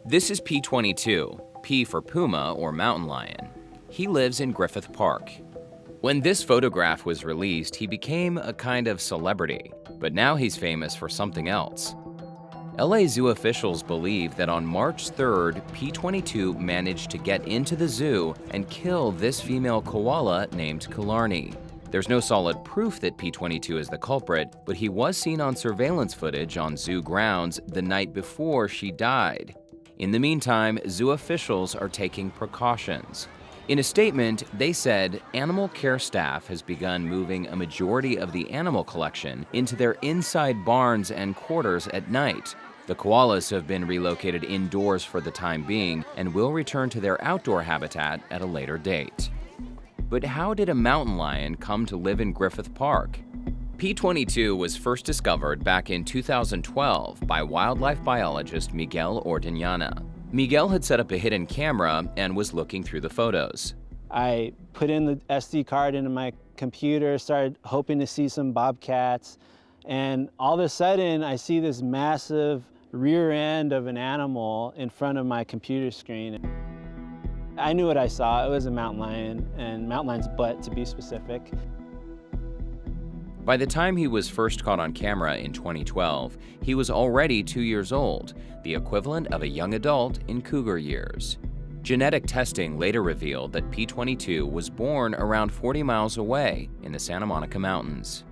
This is P-22, P for puma or mountain lion. He lives in Griffith Park. When this photograph was released, he became a kind of celebrity, but now he's famous for something else. LA zoo officials believe that on March 3rd, P-22 managed to get into the zoo and kill this female koala named Killarney. There's no solid proof that P-22 is the culprit, but he was seen on surveillance footage on zoo grounds the night before she died. In the meantime, zoo officials are taking precautions. In a statement, they said animal care staff has begun moving a majority of the animal collection into their inside barns and quarters at night. The koalas have been relocated indoors for the time being and will return to their outdoor habitat at a later date. But how did a mountain lion come to live in Griffith Park? P-22 was first discovered back in 2012 by wildlife biologist Miguel Ordeñana. Miguel had set up a hidden camera and was looking through the photos. I put in the SD card into my computer, started hoping to see some bobcats, and all of a sudden I see this massive rear end of an animal in front of my computer screen. I knew what I saw. It was a mountain lion, and mountain lion's butt to be specific. By the time he was first caught on camera in 2012, he was already 2 years old, the equivalent of a young adult in cougar years. Genetic testing later revealed that P-22 was born around 40 miles away in the Santa Monica Mountains.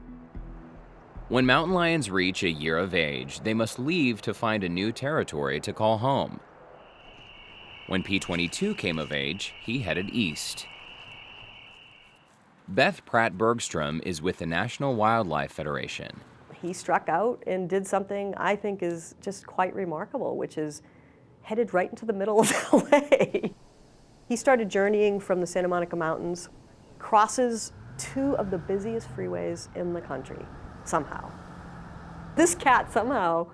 When mountain lions reach a year of age, they must leave to find a new territory to call home. When P-22 came of age, he headed east. Beth Pratt Bergstrom is with the National Wildlife Federation. He struck out and did something I think is just quite remarkable, which is headed right into the middle of LA. He started journeying from the Santa Monica Mountains, crosses two of the busiest freeways in the country, somehow. This cat somehow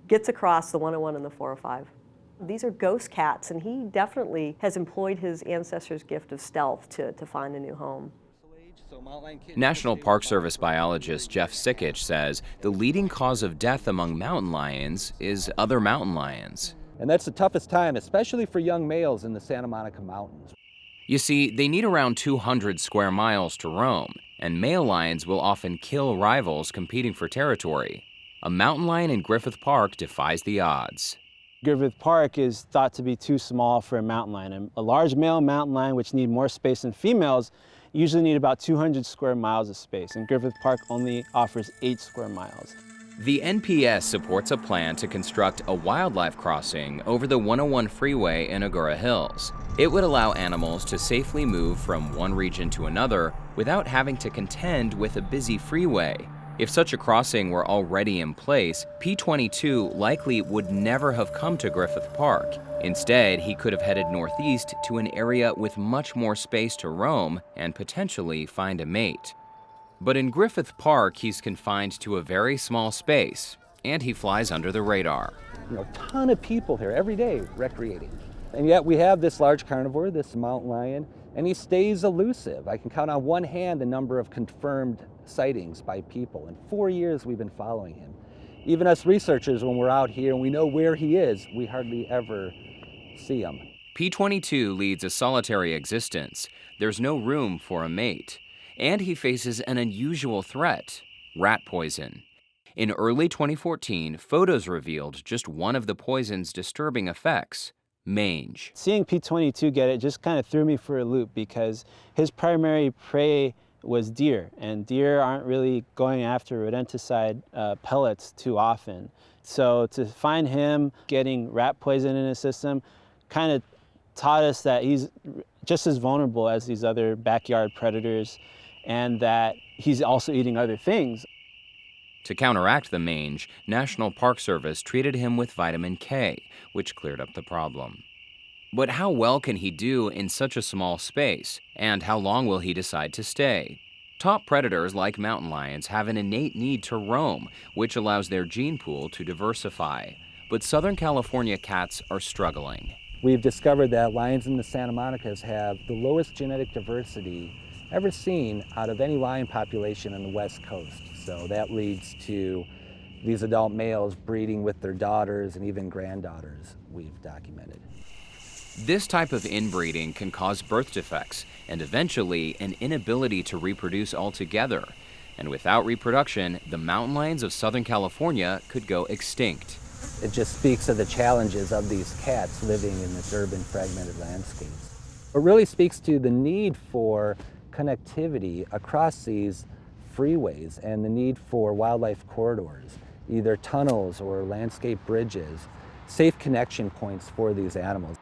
gets across the 101 and the 405. These are ghost cats, and he definitely has employed his ancestors' gift of stealth to find a new home. National Park Service biologist Jeff Sikich says the leading cause of death among mountain lions is other mountain lions. And that's the toughest time, especially for young males in the Santa Monica Mountains. You see, they need around 200 square miles to roam, and male lions will often kill rivals competing for territory. A mountain lion in Griffith Park defies the odds. Griffith Park is thought to be too small for a mountain lion. A large male mountain lion, which need more space than females, usually need about 200 square miles of space, and Griffith Park only offers 8 square miles. The NPS supports a plan to construct a wildlife crossing over the 101 freeway in Agoura Hills. It would allow animals to safely move from one region to another without having to contend with a busy freeway. If such a crossing were already in place, P-22 likely would never have come to Griffith Park. Instead, he could have headed northeast to an area with much more space to roam and potentially find a mate. But in Griffith Park, he's confined to a very small space, and he flies under the radar. A ton of people here every day recreating. And yet we have this large carnivore, this mountain lion, and he stays elusive. I can count on one hand the number of confirmed sightings by people. In 4 years we've been following him. Even us researchers, when we're out here and we know where he is, we hardly ever see him. P-22 leads a solitary existence. There's no room for a mate. And he faces an unusual threat: rat poison. In early 2014, photos revealed just one of the poison's disturbing effects: mange. Seeing P-22 get it just kind of threw me for a loop, because his primary prey was deer, and deer aren't really going after rodenticide pellets too often. So to find him getting rat poison in his system kind of taught us that he's just as vulnerable as these other backyard predators, and that he's also eating other things. To counteract the mange, National Park Service treated him with vitamin K, which cleared up the problem. But how well can he do in such a small space, and how long will he decide to stay? Top predators like mountain lions have an innate need to roam, which allows their gene pool to diversify. But Southern California cats are struggling. We've discovered that lions in the Santa Monicas have the lowest genetic diversity ever seen out of any lion population on the West Coast. So that leads to these adult males breeding with their daughters and even granddaughters we've documented. This type of inbreeding can cause birth defects and eventually an inability to reproduce altogether. And without reproduction, the mountain lions of Southern California could go extinct. It just speaks of the challenges of these cats living in this urban fragmented landscapes. It really speaks to the need for connectivity across these freeways and the need for wildlife corridors, either tunnels or landscape bridges, safe connection points for these animals.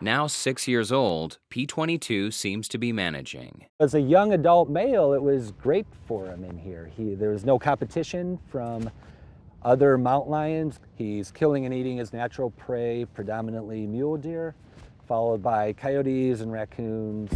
Now 6 years old, P-22 seems to be managing. As a young adult male, it was great for him in here. There was no competition from other mountain lions. He's killing and eating his natural prey, predominantly mule deer, followed by coyotes and raccoons.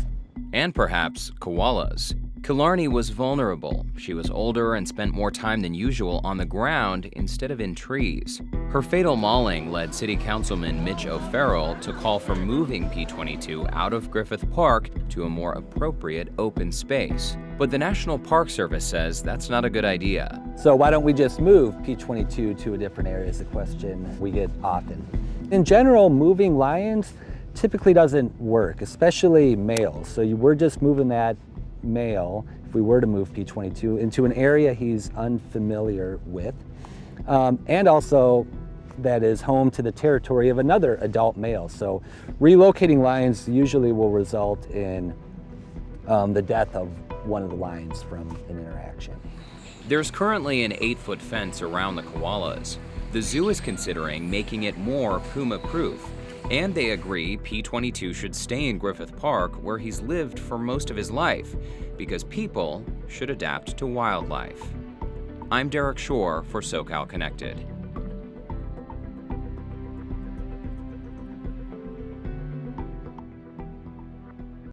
And perhaps koalas. Killarney was vulnerable. She was older and spent more time than usual on the ground instead of in trees. Her fatal mauling led City Councilman Mitch O'Farrell to call for moving P-22 out of Griffith Park to a more appropriate open space. But the National Park Service says that's not a good idea. So why don't we just move P-22 to a different area is the question we get often. In general, moving lions typically doesn't work, especially males. So we're just moving that male, if we were to move P-22, into an area he's unfamiliar with, and also that is home to the territory of another adult male. So relocating lions usually will result in the death of one of the lions from an interaction. There's currently an 8-foot fence around the koalas. The zoo is considering making it more puma-proof, and they agree P-22 should stay in Griffith Park where he's lived for most of his life, because people should adapt to wildlife. I'm Derek Shore for SoCal Connected.